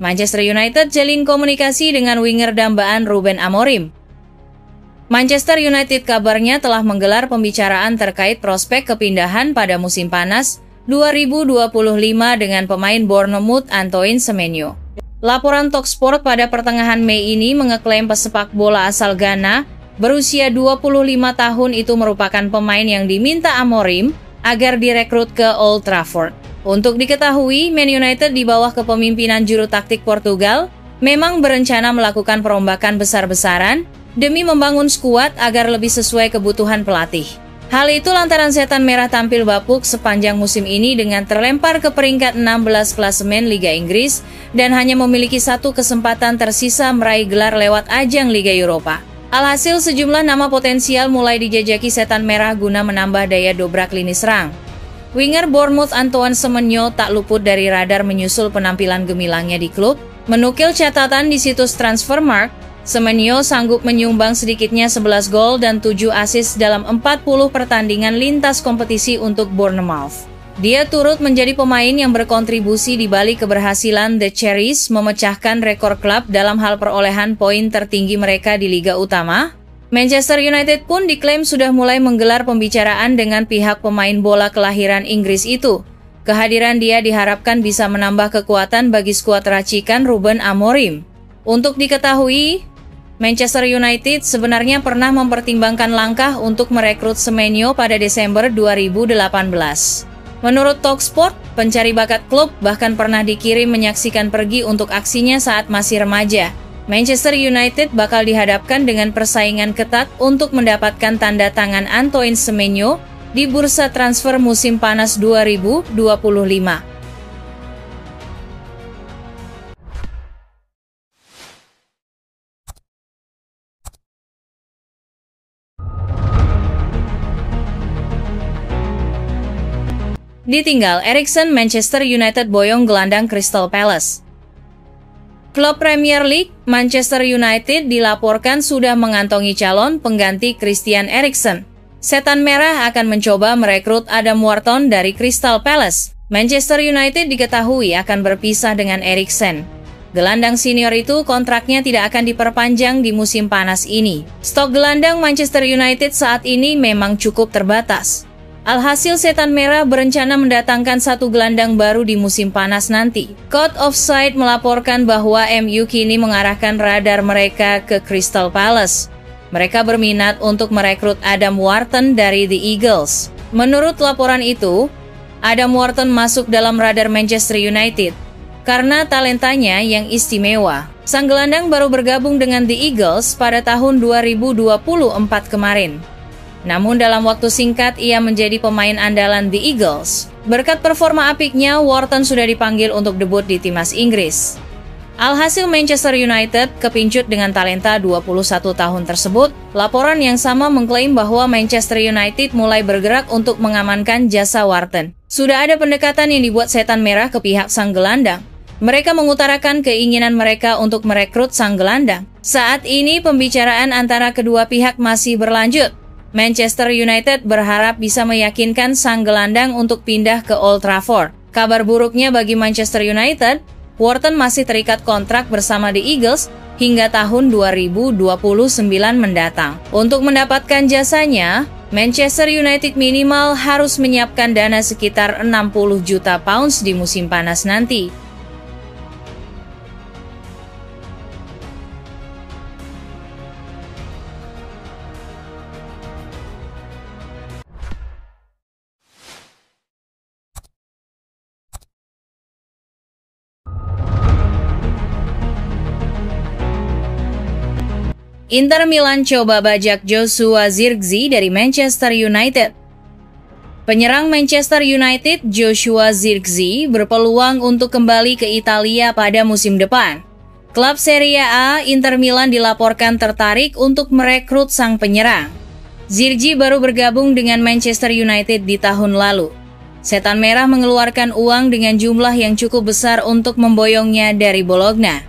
Manchester United jalin komunikasi dengan winger dambaan Ruben Amorim. Manchester United kabarnya telah menggelar pembicaraan terkait prospek kepindahan pada musim panas 2025 dengan pemain Bournemouth Antoine Semenyo. Laporan Talksport pada pertengahan Mei ini mengeklaim pesepak bola asal Ghana berusia 25 tahun itu merupakan pemain yang diminta Amorim agar direkrut ke Old Trafford. Untuk diketahui, Man United di bawah kepemimpinan juru taktik Portugal memang berencana melakukan perombakan besar-besaran demi membangun skuad agar lebih sesuai kebutuhan pelatih. Hal itu lantaran Setan Merah tampil bapuk sepanjang musim ini dengan terlempar ke peringkat 16 klasemen Liga Inggris dan hanya memiliki satu kesempatan tersisa meraih gelar lewat ajang Liga Eropa. Alhasil sejumlah nama potensial mulai dijajaki Setan Merah guna menambah daya dobrak lini serang. Winger Bournemouth Antoine Semenyo tak luput dari radar menyusul penampilan gemilangnya di klub. Menukil catatan di situs Transfermarkt, Semenyo sanggup menyumbang sedikitnya 11 gol dan 7 assist dalam 40 pertandingan lintas kompetisi untuk Bournemouth. Dia turut menjadi pemain yang berkontribusi di balik keberhasilan The Cherries memecahkan rekor klub dalam hal perolehan poin tertinggi mereka di Liga Utama. Manchester United pun diklaim sudah mulai menggelar pembicaraan dengan pihak pemain bola kelahiran Inggris itu. Kehadiran dia diharapkan bisa menambah kekuatan bagi skuad racikan Ruben Amorim. Untuk diketahui, Manchester United sebenarnya pernah mempertimbangkan langkah untuk merekrut Semenyo pada Desember 2018. Menurut Talksport, pencari bakat klub bahkan pernah dikirim menyaksikan pergi untuk aksinya saat masih remaja. Manchester United bakal dihadapkan dengan persaingan ketat untuk mendapatkan tanda tangan Antoine Semenyo di bursa transfer musim panas 2025. Ditinggal Eriksen, Manchester United boyong gelandang Crystal Palace. Klub Premier League, Manchester United dilaporkan sudah mengantongi calon pengganti Christian Eriksen. Setan Merah akan mencoba merekrut Adam Wharton dari Crystal Palace. Manchester United diketahui akan berpisah dengan Eriksen. Gelandang senior itu kontraknya tidak akan diperpanjang di musim panas ini. Stok gelandang Manchester United saat ini memang cukup terbatas. Alhasil Setan Merah berencana mendatangkan satu gelandang baru di musim panas nanti. Code Offside melaporkan bahwa MU kini mengarahkan radar mereka ke Crystal Palace. Mereka berminat untuk merekrut Adam Wharton dari The Eagles. Menurut laporan itu, Adam Wharton masuk dalam radar Manchester United karena talentanya yang istimewa. Sang gelandang baru bergabung dengan The Eagles pada tahun 2024 kemarin. Namun dalam waktu singkat ia menjadi pemain andalan The Eagles. Berkat performa apiknya, Wharton sudah dipanggil untuk debut di timnas Inggris. Alhasil Manchester United kepincut dengan talenta 21 tahun tersebut. Laporan yang sama mengklaim bahwa Manchester United mulai bergerak untuk mengamankan jasa Wharton. Sudah ada pendekatan yang dibuat Setan Merah ke pihak sang gelandang. Mereka mengutarakan keinginan mereka untuk merekrut sang gelandang. Saat ini pembicaraan antara kedua pihak masih berlanjut. Manchester United berharap bisa meyakinkan sang gelandang untuk pindah ke Old Trafford. Kabar buruknya bagi Manchester United, Wharton masih terikat kontrak bersama The Eagles hingga tahun 2029 mendatang. Untuk mendapatkan jasanya, Manchester United minimal harus menyiapkan dana sekitar 60 juta pounds di musim panas nanti. Inter Milan coba bajak Joshua Zirkzee dari Manchester United. Penyerang Manchester United Joshua Zirkzee berpeluang untuk kembali ke Italia pada musim depan. Klub Serie A Inter Milan dilaporkan tertarik untuk merekrut sang penyerang. Zirkzee baru bergabung dengan Manchester United di tahun lalu. Setan Merah mengeluarkan uang dengan jumlah yang cukup besar untuk memboyongnya dari Bologna.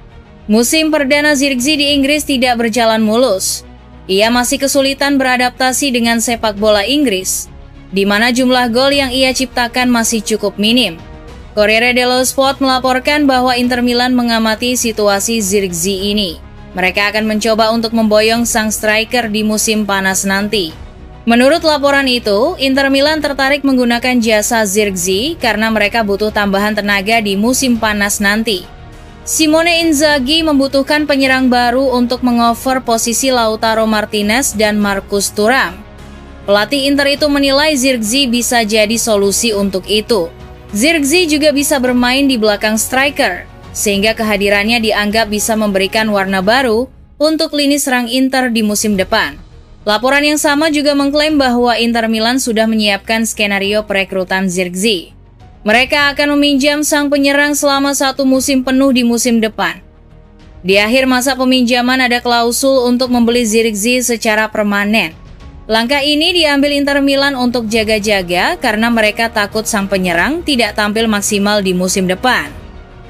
Musim perdana Zirkzee di Inggris tidak berjalan mulus. Ia masih kesulitan beradaptasi dengan sepak bola Inggris, di mana jumlah gol yang ia ciptakan masih cukup minim. Corriere dello Sport melaporkan bahwa Inter Milan mengamati situasi Zirkzee ini. Mereka akan mencoba untuk memboyong sang striker di musim panas nanti. Menurut laporan itu, Inter Milan tertarik menggunakan jasa Zirkzee karena mereka butuh tambahan tenaga di musim panas nanti. Simone Inzaghi membutuhkan penyerang baru untuk mengover posisi Lautaro Martinez dan Marcus Thuram. Pelatih Inter itu menilai Zirkzee bisa jadi solusi untuk itu. Zirkzee juga bisa bermain di belakang striker, sehingga kehadirannya dianggap bisa memberikan warna baru untuk lini serang Inter di musim depan. Laporan yang sama juga mengklaim bahwa Inter Milan sudah menyiapkan skenario perekrutan Zirkzee. Mereka akan meminjam sang penyerang selama 1 musim penuh di musim depan. Di akhir masa peminjaman ada klausul untuk membeli Zirkzee secara permanen. Langkah ini diambil Inter Milan untuk jaga-jaga karena mereka takut sang penyerang tidak tampil maksimal di musim depan.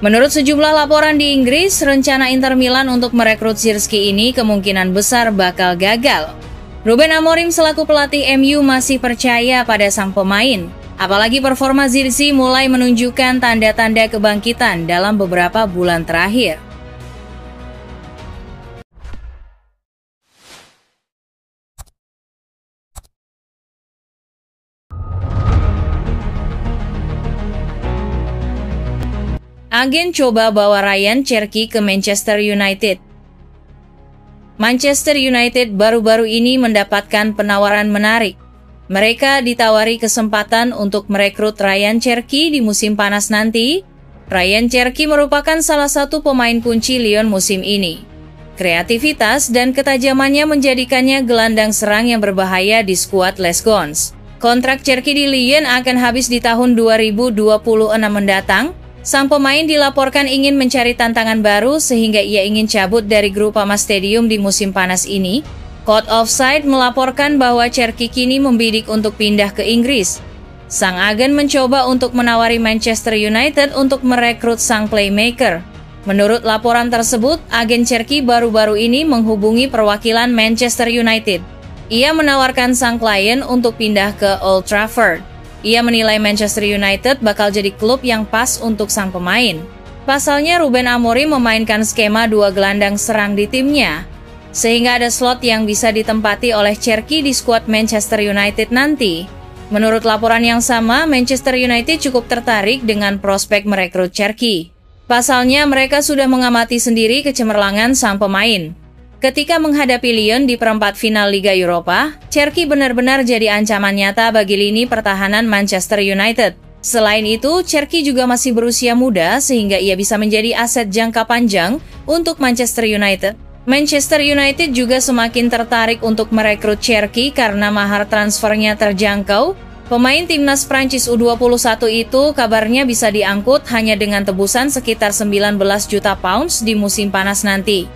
Menurut sejumlah laporan di Inggris, rencana Inter Milan untuk merekrut Zirkzee ini kemungkinan besar bakal gagal. Ruben Amorim selaku pelatih MU masih percaya pada sang pemain. Apalagi performa Zirkzee mulai menunjukkan tanda-tanda kebangkitan dalam beberapa bulan terakhir. Agen coba bawa Ryan Cherki ke Manchester United. Manchester United baru-baru ini mendapatkan penawaran menarik. Mereka ditawari kesempatan untuk merekrut Ryan Cherki di musim panas nanti. Ryan Cherki merupakan salah satu pemain kunci Lyon musim ini. Kreativitas dan ketajamannya menjadikannya gelandang serang yang berbahaya di skuad Les Gons. Kontrak Cherki di Lyon akan habis di tahun 2026 mendatang. Sang pemain dilaporkan ingin mencari tantangan baru sehingga ia ingin cabut dari Groupama Stadium di musim panas ini. Code Offside melaporkan bahwa Cherki kini membidik untuk pindah ke Inggris. Sang agen mencoba untuk menawari Manchester United untuk merekrut sang playmaker. Menurut laporan tersebut, agen Cherki baru-baru ini menghubungi perwakilan Manchester United. Ia menawarkan sang klien untuk pindah ke Old Trafford. Ia menilai Manchester United bakal jadi klub yang pas untuk sang pemain. Pasalnya Ruben Amorim memainkan skema 2 gelandang serang di timnya, sehingga ada slot yang bisa ditempati oleh Cherki di skuad Manchester United nanti. Menurut laporan yang sama, Manchester United cukup tertarik dengan prospek merekrut Cherki. Pasalnya mereka sudah mengamati sendiri kecemerlangan sang pemain. Ketika menghadapi Lyon di perempat final Liga Eropa, Cherki benar-benar jadi ancaman nyata bagi lini pertahanan Manchester United. Selain itu, Cherki juga masih berusia muda sehingga ia bisa menjadi aset jangka panjang untuk Manchester United. Manchester United juga semakin tertarik untuk merekrut Cherki karena mahar transfernya terjangkau. Pemain timnas Prancis U21 itu kabarnya bisa diangkut hanya dengan tebusan sekitar 19 juta pounds di musim panas nanti.